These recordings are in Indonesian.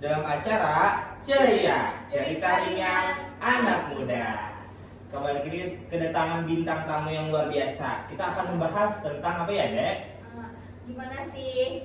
dalam acara Ceria, Cerita Ringan Anak Muda. Kembali lagi kedatangan bintang tamu yang luar biasa. Kita akan membahas tentang apa ya, Dek? Gimana sih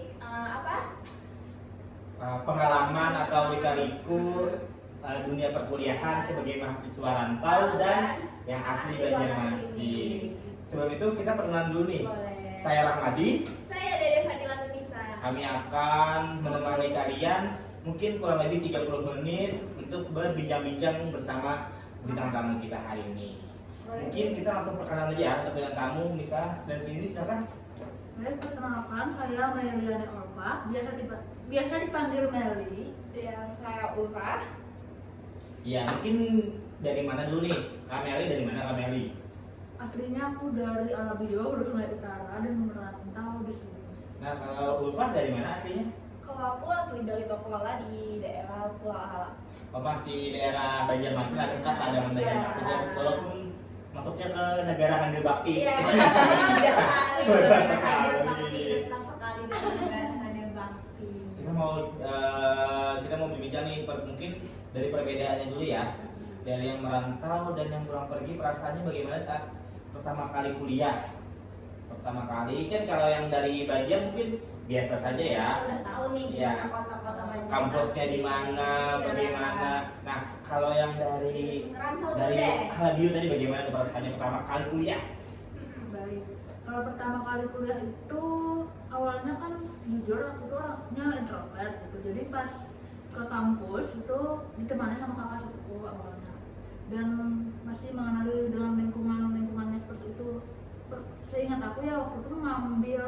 Pengalaman atau lika-liku dunia perkuliahan sebagai mahasiswa rantau dan yang asli Banjarmasin. Sebelum itu kita perkenalan dulu nih. Boleh. Saya Rahmadi. Saya Dede Fadila Tunisa. Kami akan menemani kalian mungkin kurang lebih 30 menit untuk berbincang-bincang bersama bintang tamu kita hari ini. Mungkin kita langsung perkenalan aja ya untuk bintang tamu, Misa dan sini silakan. Baik, perkenalkan saya Meliane Orpa, biasa dipanggil Meli. Yang saya Ulfa. Ya, mungkin dari mana dulu nih? Kameli dari mana Kameli? Aslinya aku dari Alabio, udah Sungai Utara dan merantau di sini. Nah, kalau Ulfa dari mana aslinya? Kalau aku asli dari Tokoala di daerah Pulau Ala. Oh, masih daerah Banjarmasin lah, dekat lah dengan Banjarmasin. Iya. Walaupun masuknya ke negara Handil Bakti. Iya. Benar sekali. Dekat sekali dengan negara Handil Bakti. Kita mau berbincang nih mungkin dari perbedaannya dulu ya. Dari yang merantau dan yang pulang pergi, perasaannya bagaimana saat pertama kali kuliah? Pertama kali kan kalau yang dari Banjar mungkin biasa saja ya. Udah tahu nih Iya. gimana kota-kota Banjar. Kampusnya di mana, Iya. bagaimana. Nah, kalau yang dari Ngerantau dulu dari deh. Alabio tadi bagaimana perasaannya pertama kali kuliah? Baik, kalau pertama kali kuliah itu awalnya kan jujur aku tuh orangnya introvert gitu. Jadi pas ke kampus itu ditemani sama kakak sepupu awalnya. Dan masih mengenali dengan lingkungannya seperti itu. Seingat aku ya waktu itu ngambil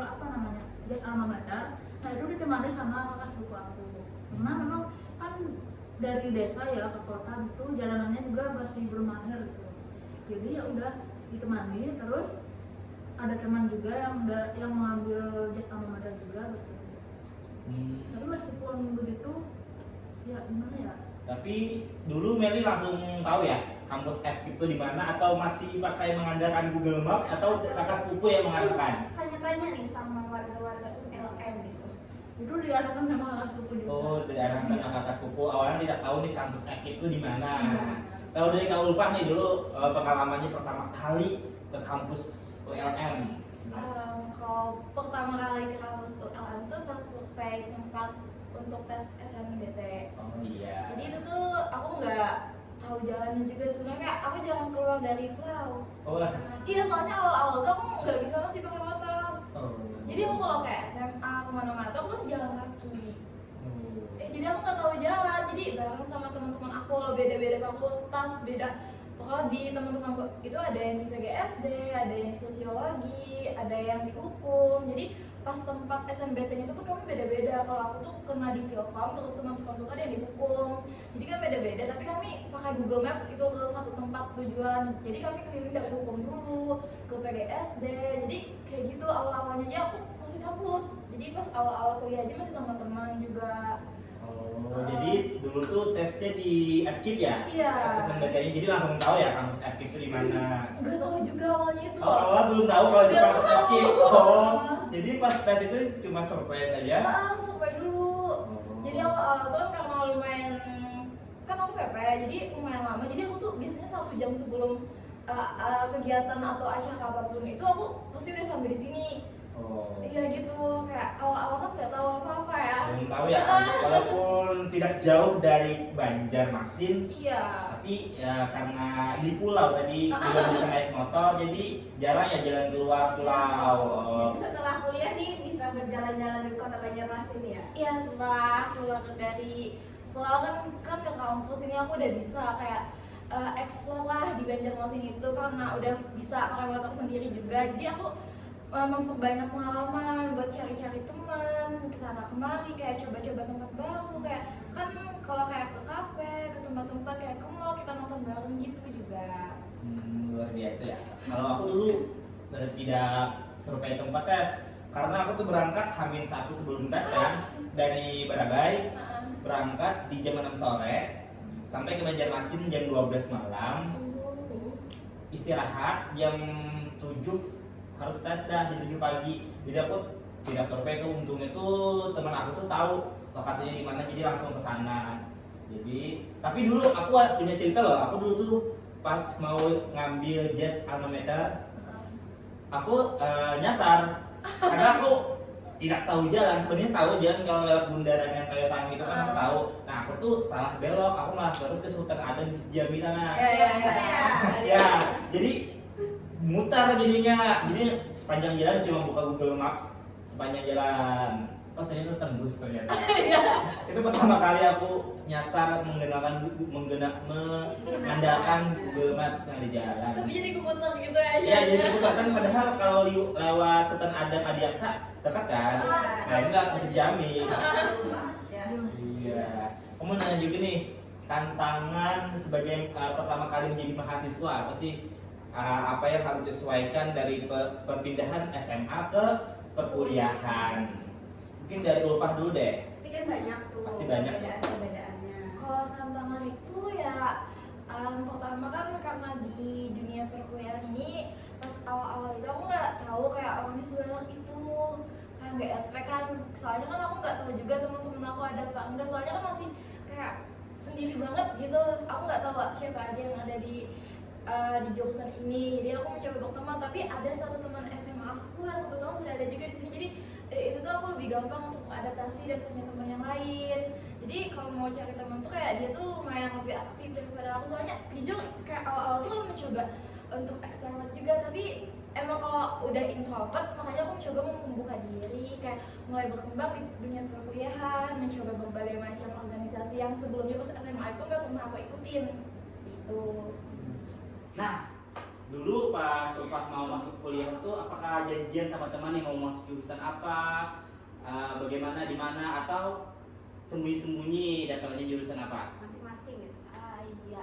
jas alma mater. Nah itu ditemani sama kakak sepupu aku. Karena memang kan dari desa ya ke kota itu jalanannya juga masih belum mahir gitu. Jadi ya udah ditemani, terus ada teman juga yang mengambil jas alma mater juga gitu. Tapi meskipun begitu ya gimana ya? Tapi dulu Meli langsung tahu ya kampus FKIP itu di mana, atau masih pakai mengandalkan Google Maps atau kakak sepupu yang mengatakan? Tanya-tanya nih sama warga-warga ULM gitu. Itu diarahkan sama kakak sepupu juga. Oh, dari arah sana kakak sepupu awalnya tidak tahu nih kampus FKIP itu di mana. Tahu dari Kak Ulfa nih dulu pengalamannya pertama kali ke kampus ULM. Kalau pertama kali ke kampus ULM tuh pas survei tempat untuk tes SNBT. Oh iya. Jadi itu tuh aku nggak tahu jalannya juga sebenarnya, kayak aku jarang keluar dari pulau. Oh. Iya, soalnya awal-awal tuh aku nggak bisa masih pakai motor. Oh. Jadi aku kalau kayak SMA kemana-mana tuh aku masih jalan kaki. Oh. Jadi aku nggak tahu jalan. Jadi bareng sama teman-teman aku, lo beda-beda fakultas, beda. Pokoknya di teman-temanku itu ada yang di PGSD, ada yang di sosiologi, ada yang di hukum. Jadi pas tempat SNBT-nya itu pun kami beda-beda. Kalau aku tuh kena di Filkom, terus teman-temanku ada yang di hukum. Jadi kan beda-beda, tapi kami pakai Google Maps itu ke satu tempat tujuan. Jadi kami keliling dari hukum dulu ke PGSD. Jadi kayak gitu awal-awalnya aja aku masih takut. Jadi pas awal-awal kuliah aja masih sama teman juga. Oh, jadi dulu tuh tesnya di FKIP ya? Iya. SNMPTN-nya, jadi langsung tahu ya kampus FKIP itu di mana? Nggak tahu juga awalnya itu. Oh, awal belum tahu kalau itu Nggak kampus tahu. FKIP. Oh, jadi pas tes itu cuma surprise aja? Survei dulu. Jadi awal-awal tuh kan karena lumayan, kan aku PP, jadi lumayan lama. Jadi aku tuh biasanya 1 jam sebelum kegiatan atau acara apapun itu aku pasti udah sampai di sini. Oh. Iya gitu, kayak awal-awal kan nggak tahu apa-apa ya. Belum tahu ya, walaupun tidak jauh dari Banjarmasin, Iya. tapi ya karena di pulau tadi belum bisa naik motor, jadi jarang ya jalan keluar pulau. Oh. Setelah kuliah nih bisa berjalan-jalan di kota Banjarmasin ya? Iya, setelah keluar dari pulau kan ke kampus ini aku udah bisa kayak explore lah di Banjarmasin itu, karena udah bisa pakai motor sendiri juga. Jadi aku memperbanyak pengalaman buat cari-cari teman kesana kemari, kayak coba-coba tempat baru, kayak kan kalau kayak ke kafe, ke tempat-tempat kayak ke mall kita nonton bareng gitu juga. Luar biasa ya. Kalau aku dulu tidak survei tempat tes, karena aku tuh berangkat H-1 sebelum tes kan, dari Barabai, berangkat di jam 6 sore sampai ke Banjarmasin jam 12 malam, istirahat jam 7 harus tes dah di 7 pagi. Jadi aku tidak survei tuh, untungnya tuh teman aku tuh tahu lokasinya di mana, jadi langsung ke sana. Jadi, tapi dulu aku punya cerita loh. Aku dulu tuh pas mau ngambil jas alma mater, aku nyasar karena aku tidak tahu jalan. Sebenarnya tahu jalan kalau lewat bundaran yang kayak tang itu kan aku tahu. Nah aku tuh salah belok, aku malah terus ke Sultan Adam di Jambi sana. Ya, jadi mutar jadinya. Jadi sepanjang jalan cuma buka Google Maps, sepanjang jalan. Oh ternyata tembus ternyata. Itu pertama kali aku nyasar mengandalkan Google Maps yang di jalan. Tapi jadi keputar gitu aja. Ya jadi keputar kan, padahal kalau lewat Sultan Adam Adiaksa dekat kan. Nah ini lah masih Jambi. Ya. Iya. Kamu nanya juga nih, tantangan sebagai pertama kali menjadi mahasiswa apa sih? Apa yang harus disesuaikan dari perpindahan SMA ke perkuliahan? Mungkin dari Ulfah dulu deh. Pasti kan banyak tuh. Pasti banyak. Perbedaannya. Kalau tantangan itu ya pertama kan karena di dunia perkuliahan ini pas awal-awal itu aku nggak tahu kayak orangnya sebanyak itu, kayak nggak SP kan, soalnya kan aku nggak tahu juga teman-teman aku ada apa enggak, soalnya kan masih kayak sendiri banget gitu, aku nggak tahu siapa aja yang ada di jurusan ini, jadi aku mencoba berteman, tapi ada satu teman SMA aku yang kebetulan sudah ada juga di sini, jadi itu tuh aku lebih gampang untuk adaptasi dan punya teman yang lain. Jadi kalau mau cari teman tuh kayak dia tuh lumayan lebih aktif daripada aku, soalnya jujur kayak awal-awal tuh aku mencoba untuk extrovert juga, tapi emang kalau udah introvert makanya aku mencoba membuka diri, kayak mulai berkembang di dunia perkuliahan, mencoba berbagai macam organisasi yang sebelumnya pas SMA itu nggak pernah aku ikutin seperti itu. Nah, dulu pas Ulfah mau masuk kuliah tuh apakah janjian sama teman yang mau masuk jurusan apa, bagaimana, di mana, atau sembunyi-sembunyi daftarnya jurusan apa? Masing-masing ya. Iya,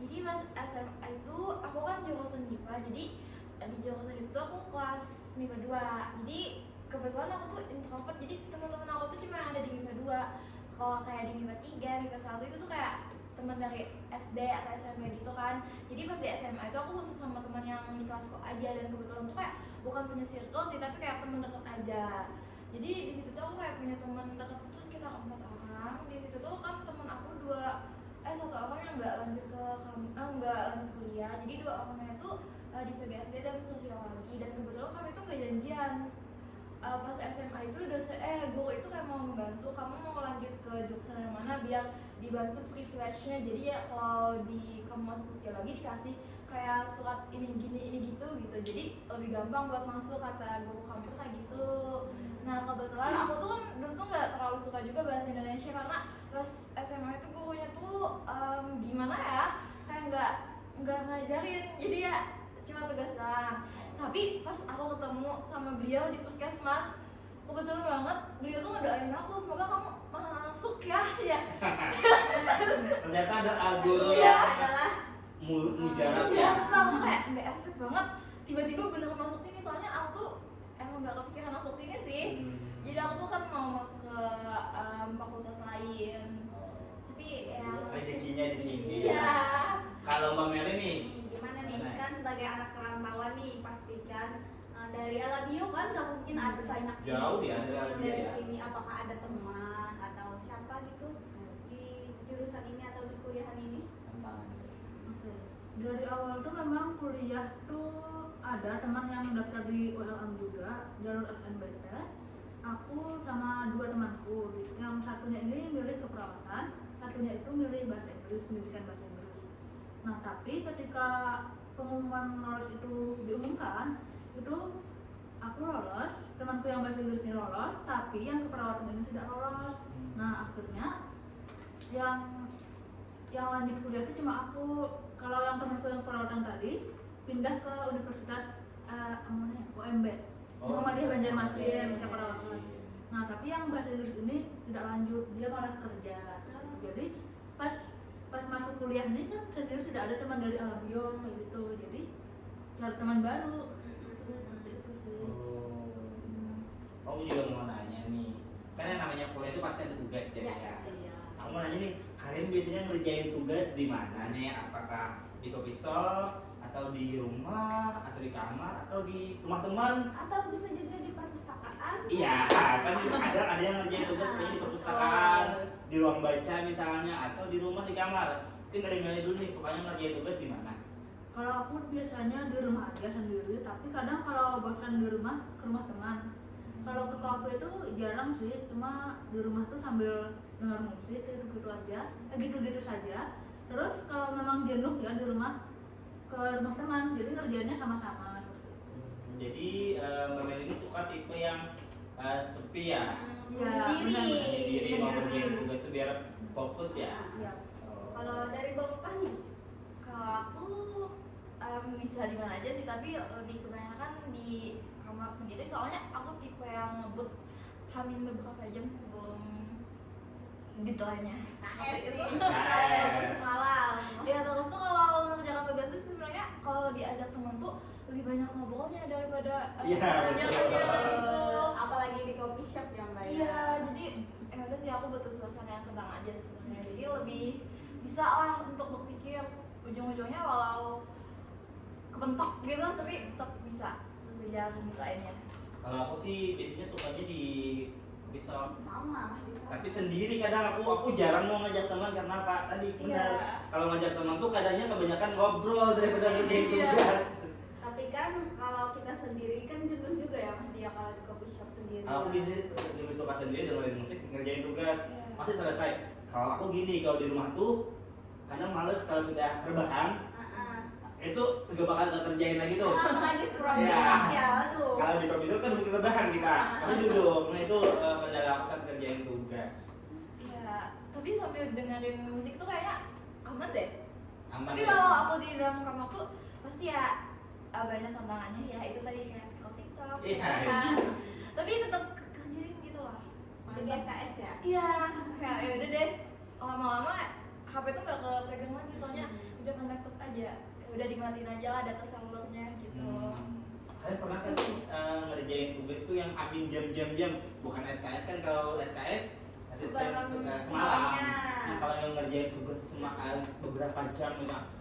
jadi pas SMA itu aku kan jurusan MIPA, jadi di jurusan itu aku kelas MIPA 2. Jadi kebetulan aku tuh introvert, jadi teman-teman aku tuh cuma ada di MIPA 2. Kalau kayak di MIPA 3, MIPA 1 itu tuh kayak teman dari SD atau SMP gitu kan. Jadi pas di SMA itu aku khusus sama teman yang di kelasku aja, dan kebetulan tuh kayak bukan punya circle sih, tapi kayak teman dekat aja. Jadi di situ tuh aku kayak punya teman dekat tuh sekitar 4 orang. Di situ tuh kan teman aku satu orang yang nggak lanjut kuliah. Jadi 2 orangnya tuh di PGSD dan sosiologi, dan kebetulan kami tuh nggak janjian. Pas SMA itu guru itu kayak mau membantu kamu mau lanjut ke jurusan yang mana biar dibantu privilege-nya. Jadi ya kalau kamu masuk sosiologi dikasih kayak surat ini gitu. Jadi lebih gampang buat masuk, kata guru kami tuh kayak gitu. Nah kebetulan aku tuh kan dulu tuh nggak terlalu suka juga bahasa Indonesia, karena pas SMA itu gurunya tuh gimana ya, kayak nggak ngajarin, jadi ya cuma tugas doang. Tapi pas aku ketemu sama beliau di puskesmas, kebetulan banget beliau tuh ngedoain aku, semoga kamu masuk ya. Ternyata ada guru Iya. yang mujarab Iya, ya. aku kayak nggak expect banget tiba-tiba bener masuk sini, soalnya aku tuh emang nggak kepikiran masuk sini sih. Jadi aku tuh kan mau masuk ke fakultas lain, tapi ya Rezekinya di sini. iya. Kalau Mbak Meli nih, Gimana nih? Nah. Kan sebagai anak perantauan nih pastikan dari Alabio kan nggak mungkin ada banyak Jauh ya dari yang Alabio dari ya. sini. Apakah ada teman atau siapa gitu di jurusan ini atau di kuliahan ini? Oke. Dari awal tuh memang kuliah tuh ada teman yang daftar di ULM juga, jalur SNBT. Aku sama 2 temanku, yang satunya ini milih keperawatan, satunya itu milih bahasa Inggris, pendidikan bahasa Inggris. Nah tapi ketika pengumuman lolos itu diumumkan, itu aku lolos, temanku yang bahasa Inggris ini lolos, tapi yang keperawatan ini tidak lolos. Nah akhirnya yang lanjut kuliah itu cuma aku. Kalau yang temanku yang perawatan tadi pindah ke Universitas UMB, Muhammadiyah Banjarmasin, keperawatan. Nah tapi yang bahasa Inggris ini tidak lanjut, dia malah kerja. Jadi pas masuk kuliah ini kan sendiri sudah ada teman dari Alabio kayak gitu, jadi cari teman baru. Seperti itu sih. Kamu juga mau nanya nih, kan yang namanya kuliah itu pasti ada tugas ya. Iya. Ya. Iya. Aku mau nanya nih, kalian biasanya ngerjain tugas di mana nih? Apakah di coffee shop atau di rumah atau di kamar atau di rumah teman. Atau bisa juga di perpustakaan. Iya, kan ada yang ngerjain tugas kayaknya di perpustakaan, di ruang baca misalnya, atau di rumah di kamar. Mungkin dari Meli dulu nih, sukanya ngerjain tugas di mana? Kalau aku biasanya di rumah aja sendiri, tapi kadang kalau bosan di rumah ke rumah teman. Kalau ke kafe itu jarang sih, cuma di rumah tuh sambil dengar musik gitu aja, gitu-gitu saja. Terus kalau memang jenuh ya di rumah ke rumah teman, jadi kerjanya sama-sama. Jadi Mbak Meli ini suka tipe yang sepi ya, Iya, Menyendiri. benar. sendiri mau ngerjain tugas itu biar fokus ya. Iya. Oh. Kalau dari Bang Upah nih? Kalau aku bisa di mana aja sih, tapi lebih kebanyakan di kamar sendiri. Soalnya aku tipe yang ngebut hamin beberapa jam sebelum deadline-nya. SKS Itu. nih, SKS. semalam. Ya terus tuh kalau mengerjakan tugas itu sebenarnya kalau diajak teman tuh lebih banyak ngobrolnya daripada Iya, kerjanya betul. gitu. Apalagi di coffee shop ya Mbak ya? Iya, jadi ya udah sih aku butuh suasana yang tenang aja sebenarnya. Jadi lebih bisa lah untuk berpikir ujung-ujungnya walau kepentok gitu tapi tetap bisa berjalan lainnya. Kalau aku sih biasanya sukanya di coffee shop. Sama di sana. Tapi sendiri kadang aku jarang mau ngajak teman karena apa? Tadi benar. Iya. Kalau ngajak teman tuh kadangnya kebanyakan ngobrol daripada ngerjain Iya. tugas. Tapi kan kalau kita sendiri kan jenuh juga ya Mas dia kalau di coffee shop sendiri. Kalau aku gini lebih suka sendiri dengerin musik, ngerjain tugas. Iya. Pasti selesai. Kalau aku gini, kalau di rumah tuh kadang males kalau sudah rebahan itu gak bakal terkerjain lagi tuh. Apalagi scroll Iya. TikTok ya, aduh. Kalau di komputer kan mungkin rebahan kita, tapi duduk. Nah itu kendala aku saat kerjain tugas. Iya, tapi sambil dengerin musik tuh kayaknya aman deh. Aman Tapi ya? kalau aku di dalam kamar tuh pasti ya banyak tantangannya ya itu tadi kayak scroll TikTok. Iya. kan. Tapi tetap kerjain gitu lah. Apalagi SKS ya. Iya, kayak ya udah deh. Lama-lama HP tuh nggak kepegang lagi soalnya udah kan laptop aja. Ya udah dimatiin aja lah data selulernya gitu. Kalian pernah kan ngerjain tugas tuh yang ambil jam-jam, bukan SKS kan? Kalau SKS asisten semalam. Malamnya. Nah kalau yang ngerjain tugas beberapa jam,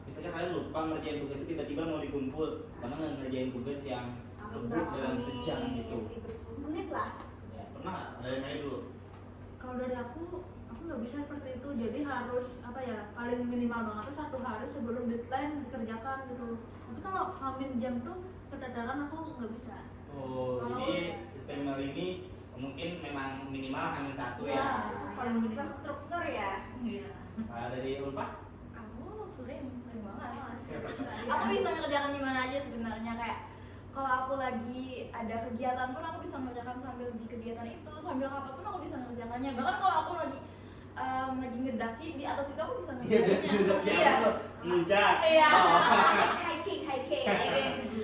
misalnya kalian lupa ngerjain tugas itu tiba-tiba mau dikumpul, karena ngerjain tugas yang ngebut dalam sejam gitu. 30 menit lah. Ya, pernah nggak? Dari mana dulu? Kalau dari aku nggak bisa seperti itu. Jadi harus apa ya, paling minimal banget tuh 1 hari sebelum deadline dikerjakan gitu. Tapi kalau hamin jam tuh kedadaran aku nggak bisa. Oh, Kalau- jadi sistem Mel ini mungkin memang minimal hanya satu Ya, ya. paling minimal. Terstruktur ya. Iya. Dari Ulfa? Aku sering banget. Iya. Aku bisa ngerjakan di mana aja sebenarnya kayak kalau aku lagi ada kegiatan pun aku bisa ngerjakan sambil di kegiatan itu, sambil kapan pun aku bisa ngerjakannya. Bahkan kalau aku lagi ngedaki di atas itu aku bisa ngerjakannya. Iya. Muncak. Iya. Oh. Hiking.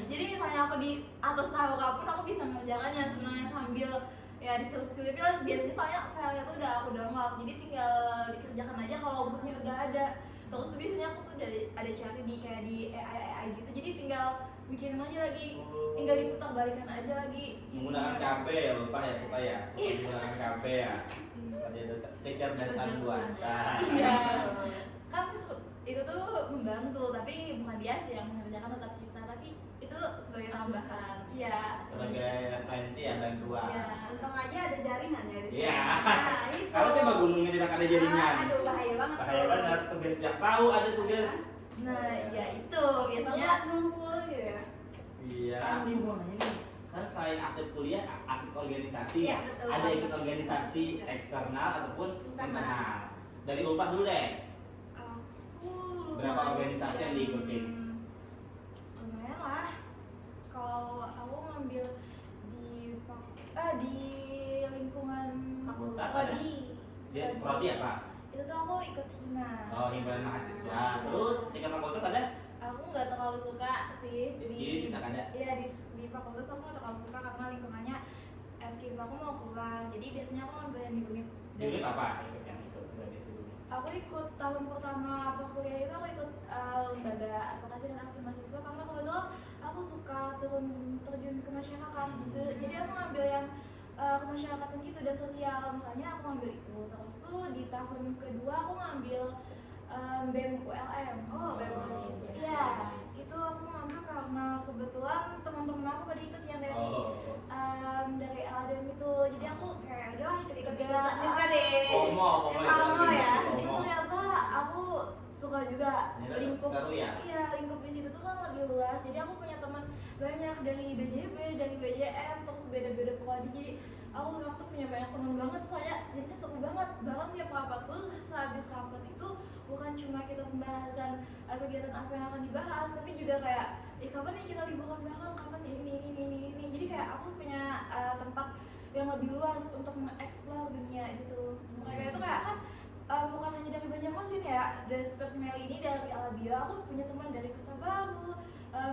Jadi misalnya aku di atas tangga pun aku bisa ngerjakannya sebenarnya sambil ya diselup-selupin lah. Biasanya soalnya filenya tuh udah aku download, jadi tinggal dikerjakan aja kalau outputnya udah ada. Terus tuh biasanya aku tuh ada cari di kayak di AI gitu, jadi tinggal mikirin aja lagi, tinggal diputar balikan aja lagi Menggunakan isinya. KB ya Ulfa ya, suka ya? Suka menggunakan KB ya? Ada kecerdasan buatan. Iya, kan itu tuh membantu, tapi bukan dia sih yang mengerjakan, tetap kita, tapi itu sebagai tambahan. Iya. Sebagai referensi ya, bantuan. Iya. Untung aja ada jaringan ya di Iya. sana. Nah, itu. Kalau coba gunungnya tidak ada jaringan. Aduh, bahaya banget Bahaya tuh. banget, tugas tiap tahu ada tugas. Nah, ya itu biasanya. Telat ngumpul gitu ya. Iya, aku mau nanya nih. Kan selain aktif kuliah, aktif organisasi, Iya, betul. ada ikut organisasi eksternal ataupun internal. Dari Ulfa dulu deh. Aku Berapa organisasi yang diikutin? Lumayan lah. Kalau aku ngambil di lingkungan Fakultas ada? prodi. Dia prodi apa? Itu tuh aku ikut hima. Oh, himpunan mahasiswa. Terus tingkat fakultas ada? Aku nggak terlalu suka sih Jadi tidak ada? Iya di fakultas aku nggak terlalu suka karena lingkungannya FKIP aku mau keluar. Jadi biasanya aku ngambil yang di UNIP. Unit apa? Ikut yang ikut berarti itu. Aku ikut tahun pertama apa kuliah itu aku ikut lembaga advokasi dan aksi mahasiswa karena kebetulan aku suka terjun ke masyarakat gitu. Jadi aku ngambil yang kemasyarakatan gitu dan sosial, makanya aku ngambil itu. Terus tuh di tahun kedua aku ngambil BEM ULM. Oh, BEM ULM. Iya, itu aku ngambil karena kebetulan teman-teman aku pada ikut yang dari dari LADM itu. Jadi aku kayak udahlah ikut-ikut Ikutan juga deh. FOMO ya. Itu ternyata aku suka juga Ternyata lingkup. seru ya? Iya, lingkup di situ tuh kan lebih luas. Jadi aku punya teman banyak dari BJB, dari BJM, terus beda-beda prodi. Jadi aku sekarang tuh punya banyak teman banget, soalnya jadinya seru banget. Bahkan tiap rapat tuh sehabis rapat itu bukan cuma kita pembahasan kegiatan apa yang akan dibahas, tapi juga kayak kapan nih kita liburan bareng, kapan nih ini. Jadi kayak aku punya tempat yang lebih luas untuk mengeksplor dunia gitu. Mereka itu kayak kan bukan hanya dari Banjarmasin ya, dari seperti Meli ini dari Alabia, aku punya teman dari Kota Baru,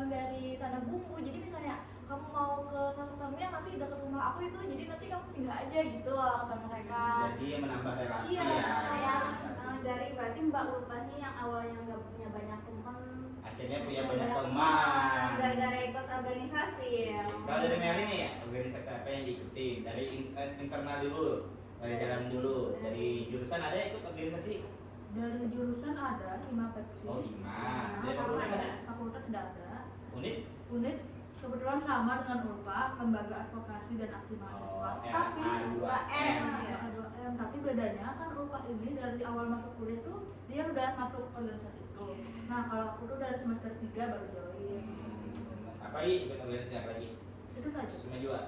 dari Tanah Bumbu. Jadi misalnya kamu mau ke tamu yang nanti dekat rumah aku itu, jadi nanti kamu singgah aja gitu loh kata mereka. Jadi menambah relasi Iya, ya. Kayak dari berarti Mbak Ulfa nih yang awalnya nggak punya banyak teman, Akhirnya punya banyak teman. gara-gara ikut organisasi ya. Kalau dari Meli nih, organisasi apa yang diikuti? Dari internal dulu, dari dalam dulu, dari jurusan ada ikut organisasi? Dari jurusan ada hima Pepsi. Oh, hima. Dari fakultas ada? Fakultas tidak ada. Unit? Unit kebetulan sama dengan ULPA, lembaga advokasi dan aksi mahasiswa. Tapi LA2M. ya, LA2M, tapi bedanya kan ULPA ini dari awal masuk kuliah tuh dia udah masuk organisasi itu. Nah, kalau aku tuh dari semester 3 baru join. Apa lagi? Ikut organisasi apa lagi? Itu saja. Cuma dua.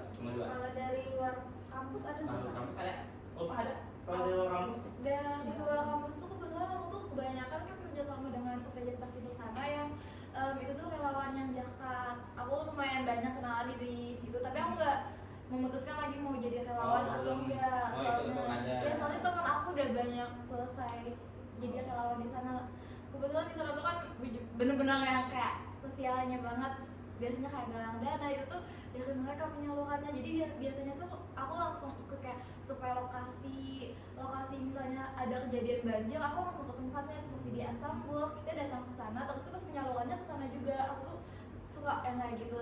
Kalau dari luar kampus ada Kalau nggak? kampus ada? Ulfa ada? Kalau dari luar kampus? Dari luar kampus tuh kebetulan aku tuh kebanyakan kan kerja sama dengan pekerjaan bakti bersama yang itu tuh relawan yang jakat. Aku lumayan banyak kenalan di situ, tapi aku nggak memutuskan lagi mau jadi relawan atau belum. enggak. Oh, ikut-ikut ada. Ya soalnya teman aku udah banyak selesai jadi relawan di sana. Kebetulan di sana tuh kan bener-bener yang kayak sosialnya banget. Biasanya kayak galang dana itu tuh dari mereka penyalurannya. Jadi biasanya tuh aku langsung ikut kayak supaya lokasi misalnya ada kejadian banjir, aku langsung ke tempatnya seperti di Istanbul. Kita datang ke sana, terus penyalurannya ke sana juga. Aku tuh suka yang kayak gitu.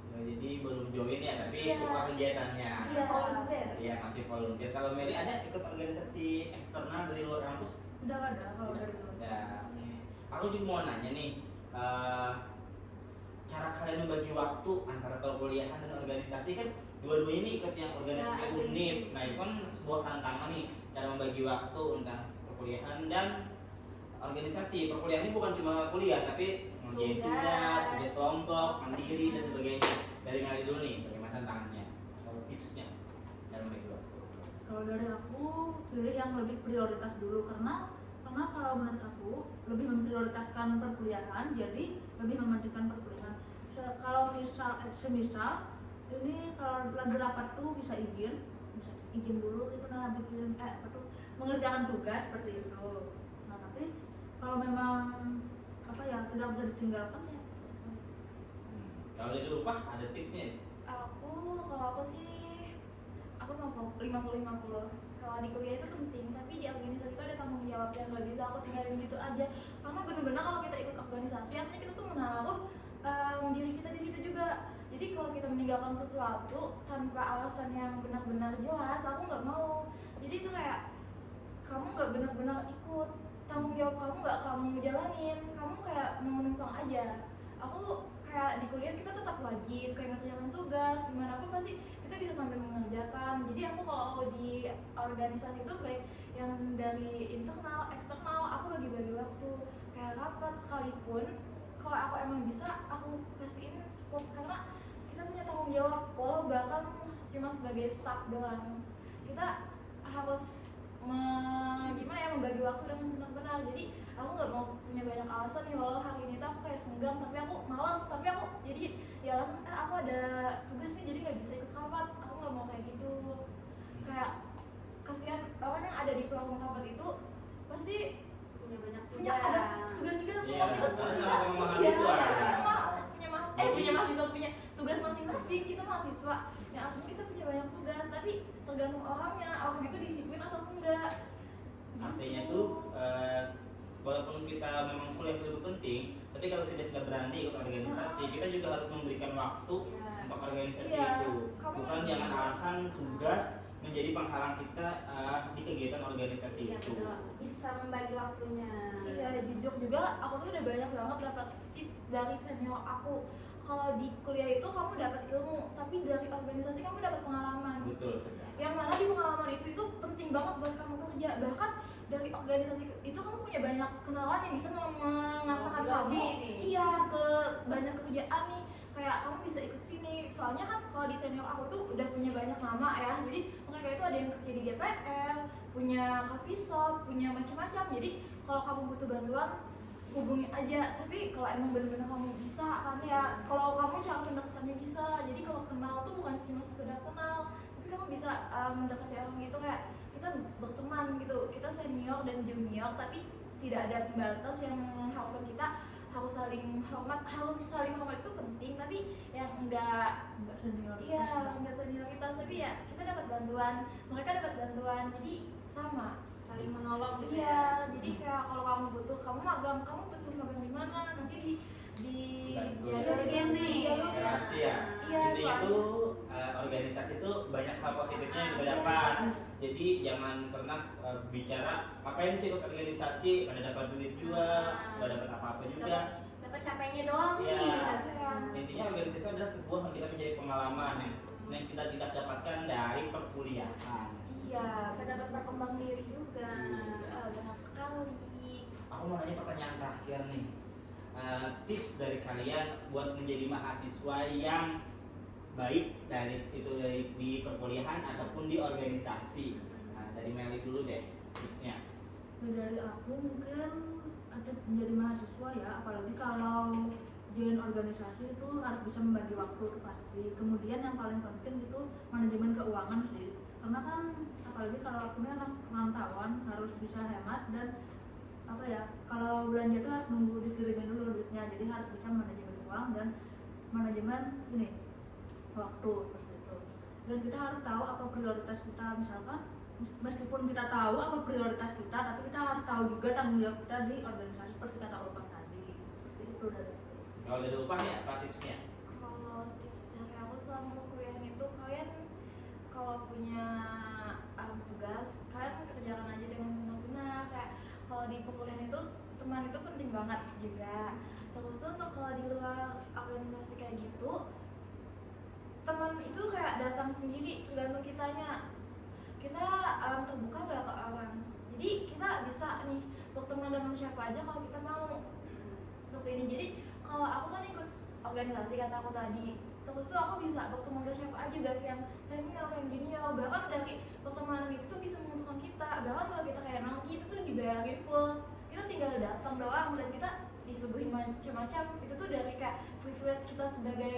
Nah, jadi belum join ya, tapi Iya. suka kegiatannya. Iya, volunteer. Iya, masih volunteer. Kalau Meli ada ikut organisasi eksternal dari luar kampus? Tidak ada kalau dari luar. Ada. Oke. Aku juga mau nanya nih, cara kalian membagi waktu antara perkuliahan dan organisasi kan dua-duanya ini ikut yang organisasi Ya, UNIP. Nah, itu kan sebuah tantangan nih cara membagi waktu entah perkuliahan dan organisasi. Perkuliahan ini bukan cuma kuliah tapi ngerjain tugas, tugas kelompok, mandiri dan sebagainya. Dari Meli dulu nih, bagaimana tantangannya? Kalau tipsnya cara membagi waktu. Kalau dari aku pilih yang lebih prioritas dulu karena kalau menurut aku lebih memprioritaskan perkuliahan, jadi lebih mementingkan perkuliahan. Kalau semisal ini kalau lagi rapat tuh bisa izin dulu itu bikin mengerjakan tugas seperti itu. Nah, tapi kalau memang tidak bisa ditinggalkan ya. Kalau dari Ulfa ada tipsnya? Kalau aku sih aku mau 50-50. Kalau di kuliah itu penting, tapi di organisasi itu ada tanggung jawab yang nggak bisa aku tinggalin gitu aja. Karena benar-benar kalau kita ikut organisasi, artinya kita tuh menaruh diri kita di situ juga. Jadi kalau kita meninggalkan sesuatu tanpa alasan yang benar-benar jelas, aku nggak mau. Jadi itu kayak kamu nggak benar-benar ikut, tanggung jawab kamu nggak kamu jalanin, kamu kayak mau numpang aja. Aku kayak di kuliah kita tetap wajib kayak ngerjakan tugas gimana pun pasti kita bisa sambil mengerjakan. Jadi aku kalau di organisasi itu baik yang dari internal eksternal aku bagi-bagi waktu, kayak rapat sekalipun kalau aku emang bisa aku pastiin ikut karena kita punya tanggung jawab walau bahkan cuma sebagai staff doang. Kita harus membagi waktu dengan benar-benar. Jadi aku nggak mau punya banyak alasan nih, walau hari ini tuh aku kayak senggang tapi aku malas, tapi aku jadi ya alasan aku ada tugas nih jadi nggak bisa ikut rapat. Aku nggak mau kayak gitu, kayak kasihan orang yang ada di ruang rapat itu pasti Punya banyak punya ada tugas juga Iya, semua kita karena punya sama-sama mahasiswa. punya tugas masing-masing. Kita mahasiswa yang artinya kita punya banyak tugas, tapi tergantung orangnya, orang itu disiplin atau enggak. Artinya tuh walaupun kita memang kuliah itu lebih penting, tapi kalau kita sudah berani ikut organisasi, kita juga harus memberikan waktu untuk organisasi Iya, itu. kamu- Bukan jangan alasan tugas menjadi penghalang kita di kegiatan organisasi Iya, itu. betul. Bisa membagi waktunya. Iya, jujur juga aku tuh udah banyak banget dapat tips dari senior aku. Kalau di kuliah itu kamu dapat ilmu, tapi dari organisasi kamu dapat pengalaman. Betul sekali. Yang mana di pengalaman itu penting banget buat kamu kerja. Bahkan dari organisasi itu kamu punya banyak kenalan yang bisa mengatakan kamu iya ke banyak kerjaan nih. Kayak kamu bisa ikut sini. Soalnya kan kalau di senior aku tuh udah punya banyak nama ya. Jadi mereka itu ada yang kerja di DPR, punya coffee shop, punya macam-macam. Jadi kalau kamu butuh bantuan hubungi aja. Tapi kalau emang benar-benar kamu bisa kan ya, kalau kamu cara pendekatannya bisa. Jadi kalau kenal tuh bukan cuma sekedar kenal, tapi kamu bisa mendekati orang itu kayak kita berteman gitu. Kita senior dan junior, tapi tidak ada batas yang harus kita harus saling hormat itu penting, tapi yang enggak senior. iya enggak senioritas, tapi ya kita dapat bantuan, mereka dapat bantuan, jadi sama. Saling menolong gitu Iya, jadi kayak kalau kamu butuh magang di mana, nanti di Bantu. Jalurin nih. Relasi ya. Iya, Intinya itu organisasi itu banyak hal positifnya yang kita dapat. Jadi jangan pernah bicara ngapain sih ikut organisasi, ada dapat duit juga, nggak dapat apa-apa juga. Dapat capeknya doang Iya. nih. Intinya organisasi adalah sebuah yang kita menjadi pengalaman yang kita tidak dapatkan dari perkuliahan. Iya, Bisa dapat berkembang diri juga. benar sekali. Aku mau nanya pertanyaan terakhir nih. Tips dari kalian buat menjadi mahasiswa yang baik dari di perkuliahan ataupun di organisasi. Nah, dari Meli dulu deh tipsnya. Dari aku mungkin ada menjadi mahasiswa ya, apalagi kalau join organisasi itu harus bisa membagi waktu itu pasti. Kemudian yang paling penting itu manajemen keuangan sih, karena kan apalagi kalau aku ini anak rantauan harus bisa hemat dan apa ya, kalau belanja itu harus nunggu dikirimin dulu duitnya, jadi harus bisa manajemen uang dan manajemen ini waktu seperti itu. Dan kita harus tahu apa prioritas kita, misalkan meskipun kita tahu apa prioritas kita, tapi kita harus tahu juga tanggung jawab kita di organisasi seperti kata Ulfa tadi. Seperti itu dari aku. Kalau dari Upah ya apa tipsnya? Kalau tips dari aku selama kuliah itu, kalian kalau punya tugas, kalian kerjakan aja dengan benar-benar. Kayak kalau di perkuliahan itu teman itu penting banget juga. Terus tuh untuk kalau di luar organisasi kayak gitu, teman itu kayak datang sendiri, tergantung kitanya. Kita terbuka nggak ke orang. Jadi kita bisa nih berteman dengan siapa aja kalau kita mau. Seperti ini. Jadi kalau aku kan ikut organisasi kata aku tadi, terus tuh aku bisa berteman dengan siapa aja, baik yang senior, yang junior. Bahkan dari pertemanan itu tuh bisa menentukan kita. Bahkan kalau kita kayak nangki itu tuh dibayarin full, kita tinggal datang doang dan kita disuguhi macam-macam. Itu tuh dari kayak privilege kita sebagai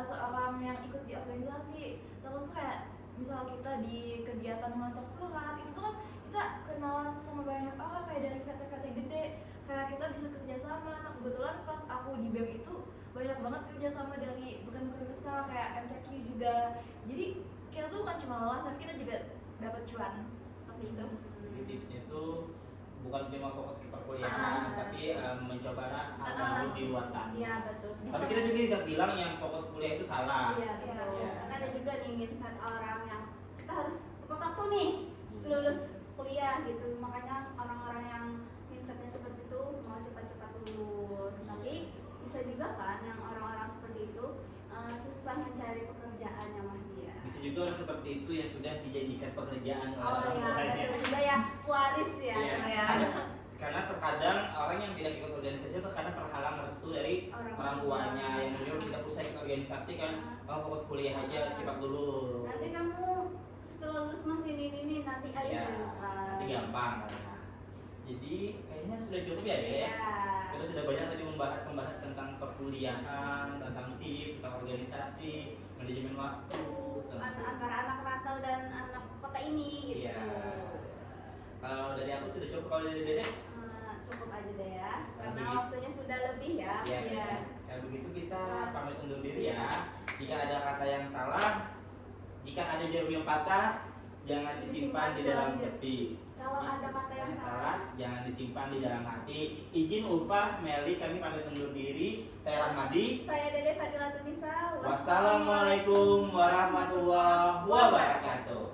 seorang yang ikut di organisasi. Terus tuh kayak misal kita di kegiatan mengantar surat, itu tuh kan kita kenalan sama banyak orang, kayak dari VT-VT gede, kayak kita bisa kerjasama. Nah kebetulan pas aku di BEM itu banyak banget kerjasama dari brand-brand besar kayak MTQ juga. Jadi kita tuh bukan cuma lelah, tapi kita juga dapat cuan seperti itu. Jadi tipsnya itu bukan cuma fokus ke perkuliahan, tapi mencoba hal di luar sana. Iya betul. Tapi kita juga tidak bilang yang fokus kuliah itu salah. Iya betul. Iya. Karena ada juga nih mindset orang yang kita harus tepat waktu nih lulus kuliah gitu. Makanya orang-orang yang mindsetnya seperti itu mau cepat-cepat lulus. Tapi bisa juga kan yang orang-orang seperti itu susah mencari pekerjaannya mah dia. Bisa juga orang seperti itu yang sudah dijanjikan pekerjaan oleh Oh orang ya tuanya. betul juga ya, waris ya. Iya. Ya. Karena terkadang orang yang tidak ikut organisasi itu karena terhalang restu dari orang tuanya yang menyuruh kita usah ikut organisasi kan, mau fokus kuliah aja cepat dulu. Nanti kamu setelah lulus masuk ini nanti aja Ya, dulu kan. nanti gampang. Jadi kayaknya sudah cukup ya deh. Ya. Kita sudah banyak tadi membahas tentang perkuliahan, tentang tips, tentang organisasi, manajemen waktu. Antara anak rantau dan anak kota ini gitu. Iya. Kalau dari aku sudah cukup, kalau dari Dedek? Cukup aja deh ya, karena Begitu. waktunya sudah lebih ya. Iya. Iya. Kalau begitu kita pamit undur diri ya. Jika ada kata yang salah, jika ada jarum yang patah, jangan disimpan di dalam peti. Kalau ada kata yang salah, jangan disimpan di dalam hati. Izin Upah, Meli, kami pamit undur diri. Saya Rahmadi. saya Dede Fadilatul Nisa. Wassalamualaikum warahmatullahi wabarakatuh.